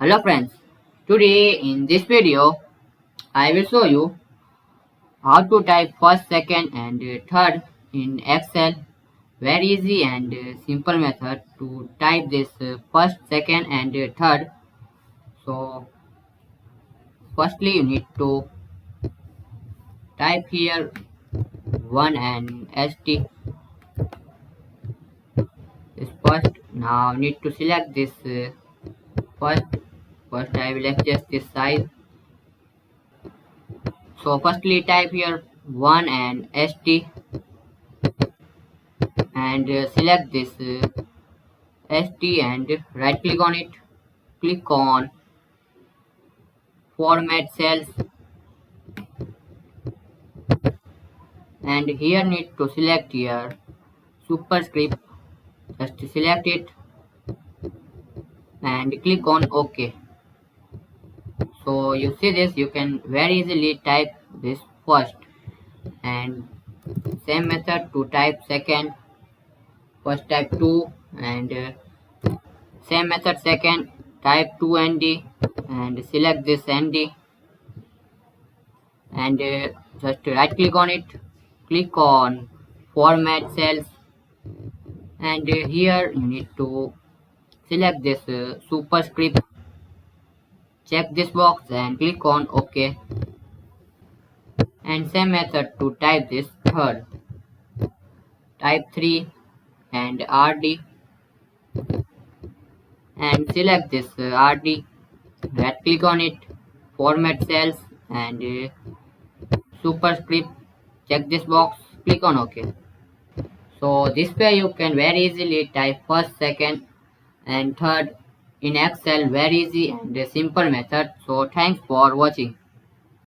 Hello friends, today in this video I will show you how to type first, second and third in Excel. Very easy and simple method to type this first, second and third. So firstly you need to type here 1 and ST is first. Now need to select this first. First I will adjust this size. So firstly type here 1 and ST and select this ST and right click on it. Click on format cells and here need to select here superscript. Just select it and click on OK. So you see this, you can very easily type this first and same method to type second. First type 2 and same method second type 2ND and select this ND and just right click on it, click on format cells and here you need to select this superscript, check this box and click on OK and same method to type this third, type 3 and RD and select this RD, right click on it, format cells and superscript, check this box, click on OK. So this way you can very easily type first, second and third in Excel. Very easy and a simple method. So thanks for watching.